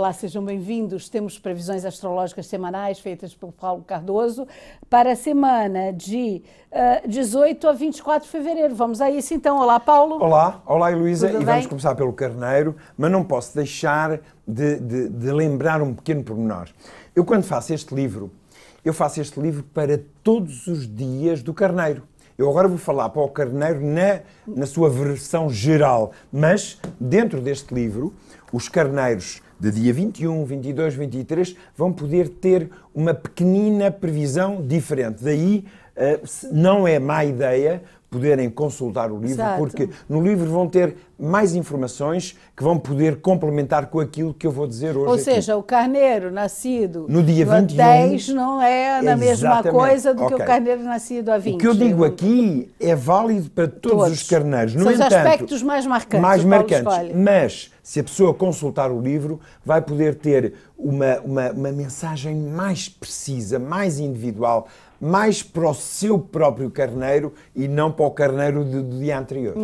Olá, sejam bem-vindos. Temos previsões astrológicas semanais feitas pelo Paulo Cardoso para a semana de 18 a 24 de fevereiro. Vamos a isso então. Olá, Paulo. Olá Heloísa. Tudo e bem? Vamos começar pelo Carneiro, mas não posso deixar de lembrar um pequeno pormenor. Eu, quando faço este livro, eu faço este livro para todos os dias do Carneiro. Eu agora vou falar para o Carneiro na sua versão geral, mas dentro deste livro, os Carneiros de dia 21, 22, 23 vão poder ter uma pequenina previsão diferente. Daí não é má ideia poderem consultar o livro, Exato. porque no livro vão ter mais informações que vão poder complementar com aquilo que eu vou dizer hoje. Ou aqui. seja, o carneiro nascido No dia 21, 10 não é a mesma Exatamente. coisa do que o Ok. carneiro nascido a 20. O que eu digo aqui é válido para todos os carneiros. No São os entanto, aspectos mais marcantes. mais o Paulo marcantes. escolhe. Mas, se a pessoa consultar o livro, vai poder ter uma mensagem mais precisa, mais individual, mais para o seu próprio carneiro e não para o carneiro do dia anterior.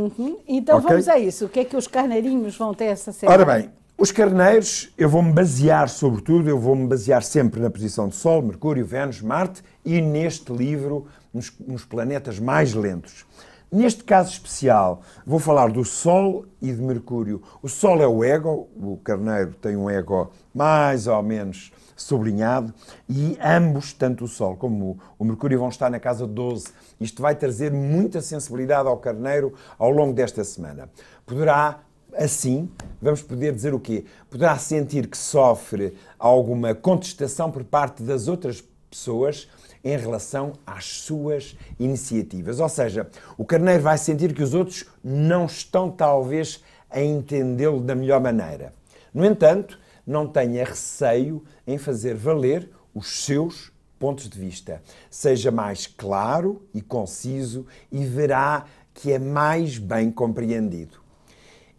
Então Ok? vamos a isso. O que é que os carneirinhos vão ter essa semana? Ora bem, os carneiros, eu vou-me basear sempre na posição de Sol, Mercúrio, Vênus, Marte e neste livro, nos planetas mais lentos. Neste caso especial, vou falar do Sol e de Mercúrio. O Sol é o ego, o carneiro tem um ego mais ou menos sublinhado e ambos, tanto o Sol como o Mercúrio, vão estar na casa 12. Isto vai trazer muita sensibilidade ao carneiro ao longo desta semana. Poderá, assim, vamos poder dizer o quê? Poderá sentir que sofre alguma contestação por parte das outras pessoas em relação às suas iniciativas. Ou seja, o carneiro vai sentir que os outros não estão, talvez, a entendê-lo da melhor maneira. No entanto, não tenha receio em fazer valer os seus pontos de vista. Seja mais claro e conciso e verá que é mais bem compreendido.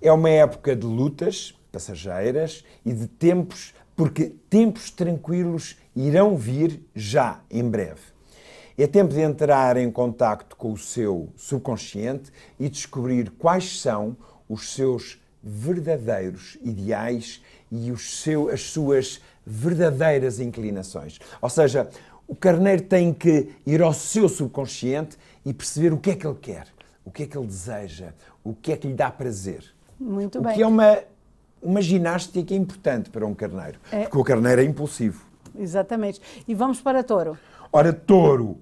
É uma época de lutas passageiras e de tempos, porque tempos tranquilos irão vir já em breve. É tempo de entrar em contacto com o seu subconsciente e descobrir quais são os seus verdadeiros ideais e as suas verdadeiras inclinações. Ou seja, o carneiro tem que ir ao seu subconsciente e perceber o que é que ele quer, o que é que ele deseja, o que é que lhe dá prazer. Muito bem. O que é uma ginástica importante para um carneiro, porque o carneiro é impulsivo. Exatamente. E vamos para Touro. Ora, Touro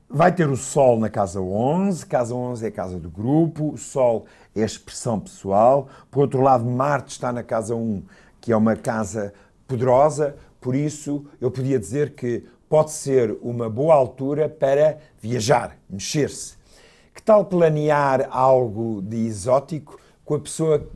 vai ter o Sol na casa 11, casa 11 é a casa do grupo, o Sol é a expressão pessoal, por outro lado Marte está na casa 1, que é uma casa poderosa, por isso eu podia dizer que pode ser uma boa altura para viajar, mexer-se. Que tal planear algo de exótico com a pessoa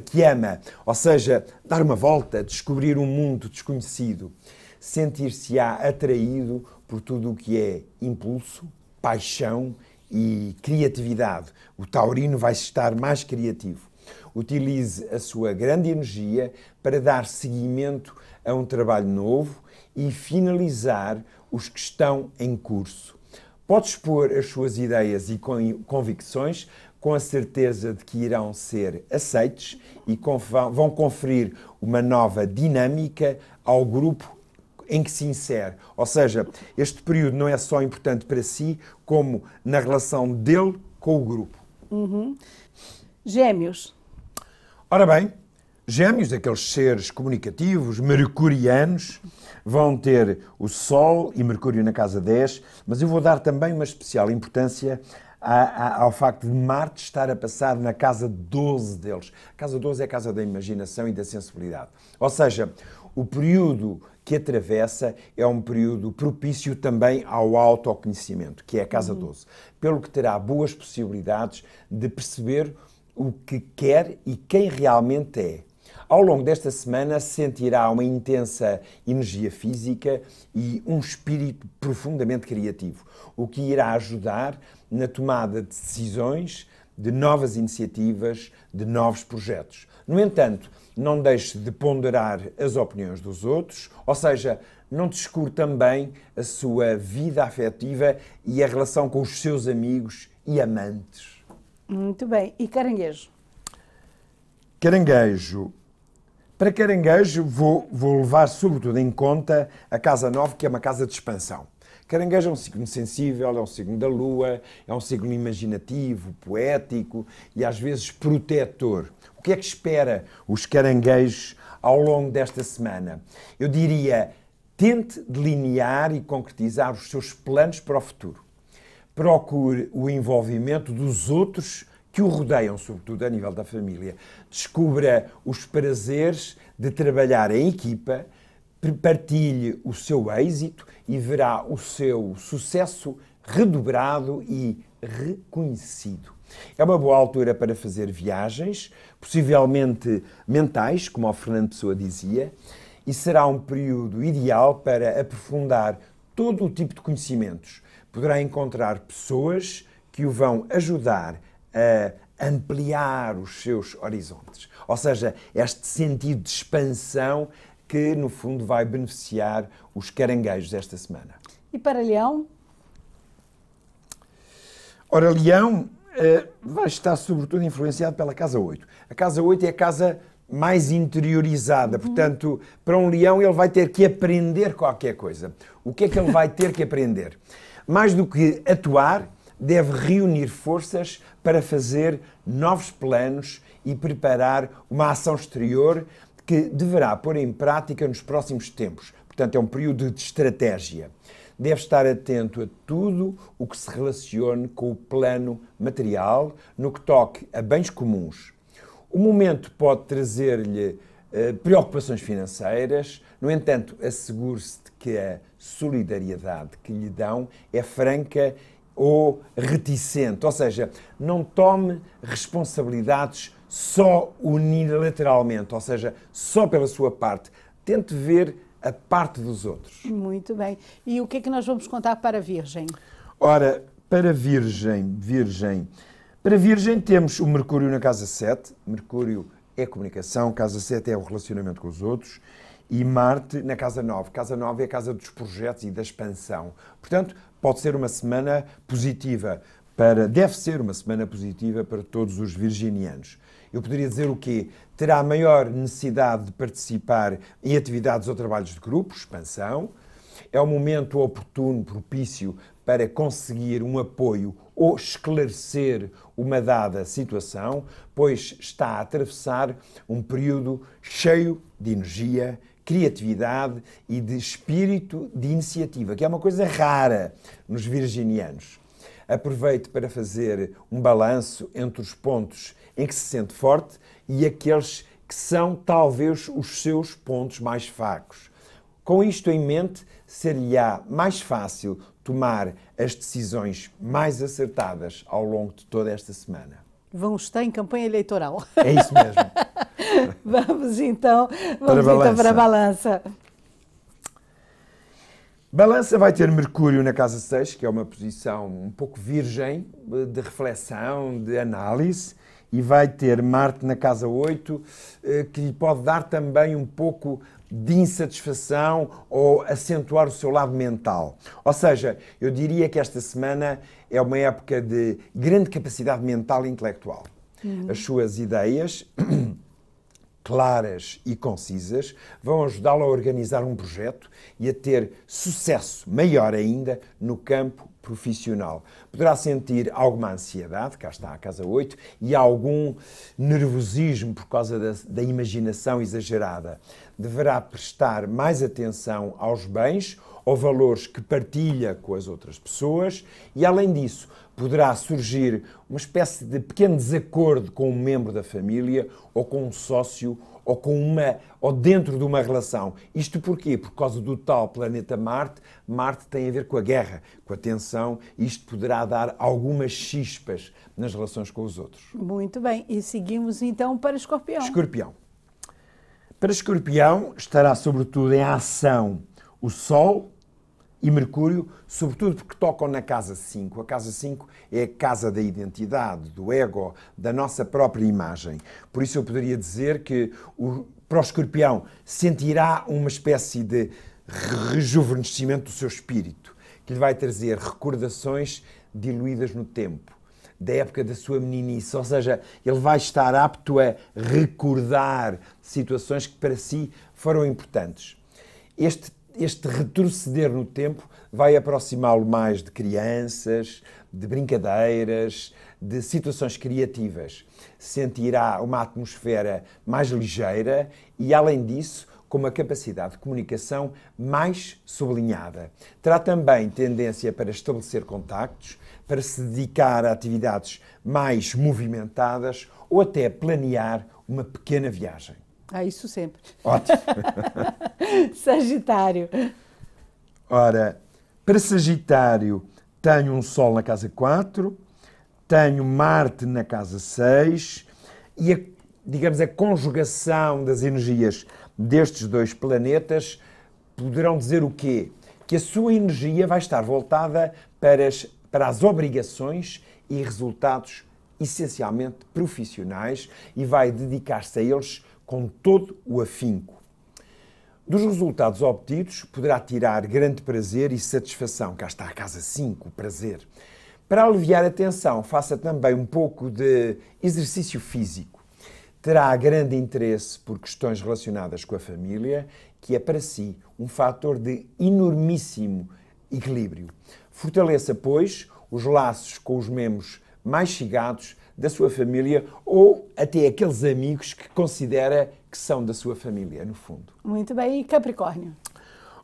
que ama, ou seja, dar uma volta, descobrir um mundo desconhecido, sentir-se-á atraído por tudo o que é impulso, paixão e criatividade. O taurino vai estar mais criativo. Utilize a sua grande energia para dar seguimento a um trabalho novo e finalizar os que estão em curso. Pode expor as suas ideias e convicções com a certeza de que irão ser aceites e vão conferir uma nova dinâmica ao grupo em que se insere. Ou seja, este período não é só importante para si, como na relação dele com o grupo. Gêmeos. Ora bem, Gêmeos, aqueles seres comunicativos, mercurianos, vão ter o Sol e Mercúrio na casa 10, mas eu vou dar também uma especial importância ao facto de Marte estar a passar na casa 12 deles. A casa 12 é a casa da imaginação e da sensibilidade. Ou seja, o período que atravessa é um período propício também ao autoconhecimento, que é a casa 12, pelo que terá boas possibilidades de perceber o que quer e quem realmente é. Ao longo desta semana sentirá uma intensa energia física e um espírito profundamente criativo, o que irá ajudar na tomada de decisões, de novas iniciativas, de novos projetos. No entanto, não deixe de ponderar as opiniões dos outros, ou seja, não descure também a sua vida afetiva e a relação com os seus amigos e amantes. Muito bem. E Caranguejo? Caranguejo Para Caranguejo, vou levar sobretudo em conta a casa 9, que é uma casa de expansão. Caranguejo é um signo sensível, é um signo da lua, é um signo imaginativo, poético e às vezes protetor. O que é que espera os caranguejos ao longo desta semana? Eu diria, tente delinear e concretizar os seus planos para o futuro. Procure o envolvimento dos outros que o rodeiam, sobretudo a nível da família. Descubra os prazeres de trabalhar em equipa, partilhe o seu êxito e verá o seu sucesso redobrado e reconhecido. É uma boa altura para fazer viagens, possivelmente mentais, como o Fernando Pessoa dizia, e será um período ideal para aprofundar todo o tipo de conhecimentos. Poderá encontrar pessoas que o vão ajudar a ampliar os seus horizontes. Ou seja, este sentido de expansão que, no fundo, vai beneficiar os caranguejos esta semana. E para Leão? Ora, Leão vai estar sobretudo influenciado pela casa 8. A casa 8 é a casa mais interiorizada, portanto, para um Leão ele vai ter que aprender qualquer coisa. O que é que ele vai ter que aprender? Mais do que atuar, deve reunir forças para fazer novos planos e preparar uma ação exterior que deverá pôr em prática nos próximos tempos. Portanto, é um período de estratégia. Deve estar atento a tudo o que se relacione com o plano material, no que toque a bens comuns. O momento pode trazer-lhe preocupações financeiras, no entanto, assegure-se de que a solidariedade que lhe dão é franca ou reticente, ou seja, não tome responsabilidades só unilateralmente, ou seja, só pela sua parte. Tente ver a parte dos outros. Muito bem. E o que é que nós vamos contar para a Virgem? Ora, para Para Virgem temos o Mercúrio na casa 7. Mercúrio é comunicação, casa 7 é o relacionamento com os outros. E Marte na casa 9. Casa 9 é a casa dos projetos e da expansão. Portanto, pode ser uma semana positiva deve ser uma semana positiva para todos os virginianos. Eu poderia dizer o quê? Terá maior necessidade de participar em atividades ou trabalhos de grupo, expansão. É um momento oportuno, propício para conseguir um apoio ou esclarecer uma dada situação, pois está a atravessar um período cheio de energia, criatividade e de espírito de iniciativa, que é uma coisa rara nos virginianos. Aproveite para fazer um balanço entre os pontos em que se sente forte e aqueles que são talvez os seus pontos mais fracos. Com isto em mente, ser-lhe-á mais fácil tomar as decisões mais acertadas ao longo de toda esta semana. Vão estar em campanha eleitoral. É isso mesmo. Vamos então para a balança. Balança vai ter Mercúrio na casa 6, que é uma posição um pouco virgem, de reflexão, de análise, e vai ter Marte na casa 8, que lhe pode dar também um pouco de insatisfação ou acentuar o seu lado mental. Ou seja, eu diria que esta semana é uma época de grande capacidade mental e intelectual. As suas ideias, claras e concisas, vão ajudá-lo a organizar um projeto e a ter sucesso maior ainda no campo profissional. Poderá sentir alguma ansiedade, cá está a casa 8, e algum nervosismo por causa da imaginação exagerada. Deverá prestar mais atenção aos bens ou valores que partilha com as outras pessoas e, além disso, poderá surgir uma espécie de pequeno desacordo com um membro da família ou com um sócio ou dentro de uma relação. Isto porquê? Por causa do tal planeta Marte. Marte tem a ver com a guerra, com a tensão, e isto poderá dar algumas chispas nas relações com os outros. Muito bem. E seguimos então para Escorpião. Escorpião. Para Escorpião estará sobretudo em ação o Sol e Mercúrio, sobretudo porque tocam na casa 5. A casa 5 é a casa da identidade, do ego, da nossa própria imagem. Por isso eu poderia dizer que para o Escorpião sentirá uma espécie de rejuvenescimento do seu espírito, que lhe vai trazer recordações diluídas no tempo, da época da sua meninice, ou seja, ele vai estar apto a recordar situações que para si foram importantes. Este retroceder no tempo vai aproximá-lo mais de crianças, de brincadeiras, de situações criativas. Sentirá uma atmosfera mais ligeira e, além disso, com uma capacidade de comunicação mais sublinhada. Terá também tendência para estabelecer contactos, para se dedicar a atividades mais movimentadas ou até planear uma pequena viagem. Isso sempre. Ótimo. Sagitário. Ora, para Sagitário, tenho um Sol na casa 4, tenho Marte na casa 6 e, digamos, a conjugação das energias destes dois planetas poderão dizer o quê? Que a sua energia vai estar voltada para as obrigações e resultados essencialmente profissionais e vai dedicar-se a eles com todo o afinco. Dos resultados obtidos, poderá tirar grande prazer e satisfação. Cá está a casa 5, o prazer. Para aliviar a tensão, faça também um pouco de exercício físico. Terá grande interesse por questões relacionadas com a família, que é para si um fator de enormíssimo equilíbrio. Fortaleça, pois, os laços com os membros mais chegados da sua família ou até aqueles amigos que considera que são da sua família, no fundo. Muito bem. E Capricórnio?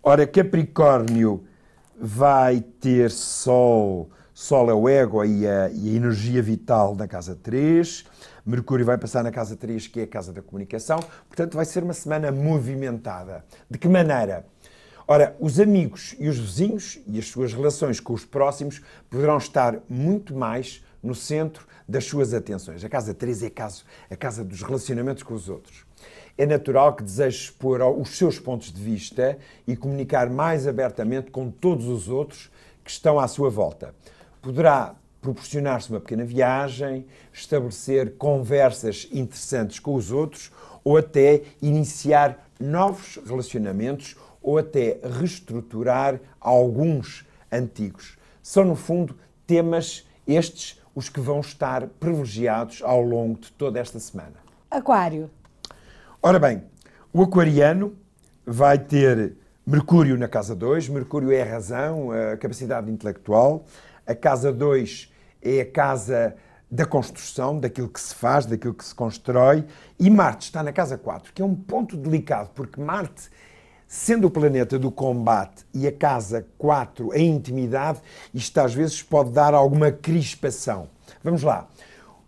Ora, Capricórnio vai ter Sol. Sol é o ego e a energia vital na casa 3. Mercúrio vai passar na casa 3, que é a casa da comunicação. Portanto, vai ser uma semana movimentada. De que maneira? Ora, os amigos e os vizinhos e as suas relações com os próximos poderão estar muito mais no centro das suas atenções. A casa 3 é a casa dos relacionamentos com os outros. É natural que deseje expor os seus pontos de vista e comunicar mais abertamente com todos os outros que estão à sua volta. Poderá proporcionar-se uma pequena viagem, estabelecer conversas interessantes com os outros ou até iniciar novos relacionamentos ou até reestruturar alguns antigos. São, no fundo, temas estes os que vão estar privilegiados ao longo de toda esta semana. Aquário. Ora bem, o aquariano vai ter Mercúrio na casa 2. Mercúrio é a razão, a capacidade intelectual. A casa 2 é a casa da construção, daquilo que se faz, daquilo que se constrói. E Marte está na casa 4, que é um ponto delicado, porque Marte, sendo o planeta do combate e a casa 4 a intimidade, isto às vezes pode dar alguma crispação. Vamos lá.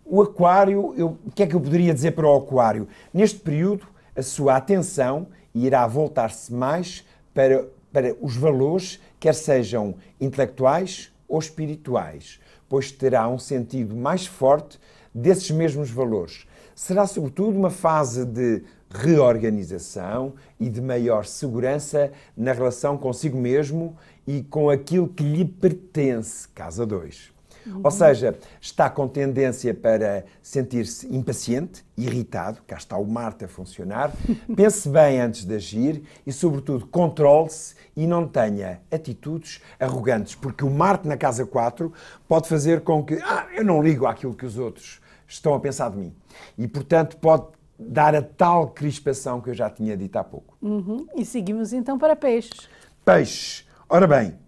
O Aquário, o que é que eu poderia dizer para o Aquário? Neste período, a sua atenção irá voltar-se mais para os valores, quer sejam intelectuais ou espirituais, pois terá um sentido mais forte desses mesmos valores. Será, sobretudo, uma fase de reorganização e de maior segurança na relação consigo mesmo e com aquilo que lhe pertence, casa 2. Ou seja, está com tendência para sentir-se impaciente, irritado, cá está o Marte a funcionar, pense bem antes de agir e, sobretudo, controle-se e não tenha atitudes arrogantes, porque o Marte na casa 4 pode fazer com que eu não ligo àquilo que os outros estão a pensar de mim. E, portanto, pode dar a tal crispação que eu já tinha dito há pouco. E seguimos então para Peixes. Peixes. Ora bem,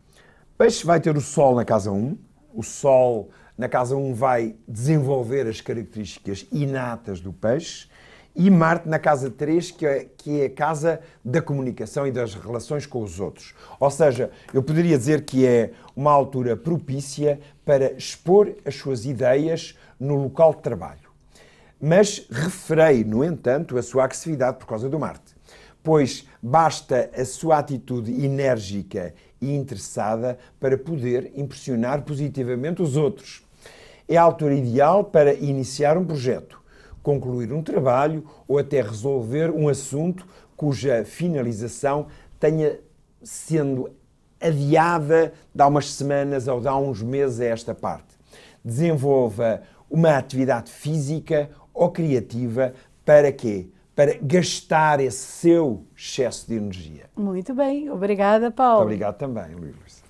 Peixe vai ter o Sol na casa 1. O Sol na casa 1 vai desenvolver as características inatas do Peixe. E Marte na casa 3, que é a casa da comunicação e das relações com os outros. Ou seja, eu poderia dizer que é uma altura propícia para expor as suas ideias no local de trabalho. Mas refreie, no entanto, a sua agressividade por causa do Marte, pois basta a sua atitude enérgica e interessada para poder impressionar positivamente os outros. É a altura ideal para iniciar um projeto, concluir um trabalho ou até resolver um assunto cuja finalização tenha sendo adiada de há umas semanas ou de há uns meses a esta parte. Desenvolva uma atividade física ou criativa para quê? Para gastar esse seu excesso de energia. Muito bem. Obrigada, Paulo. Muito obrigado também, Luís.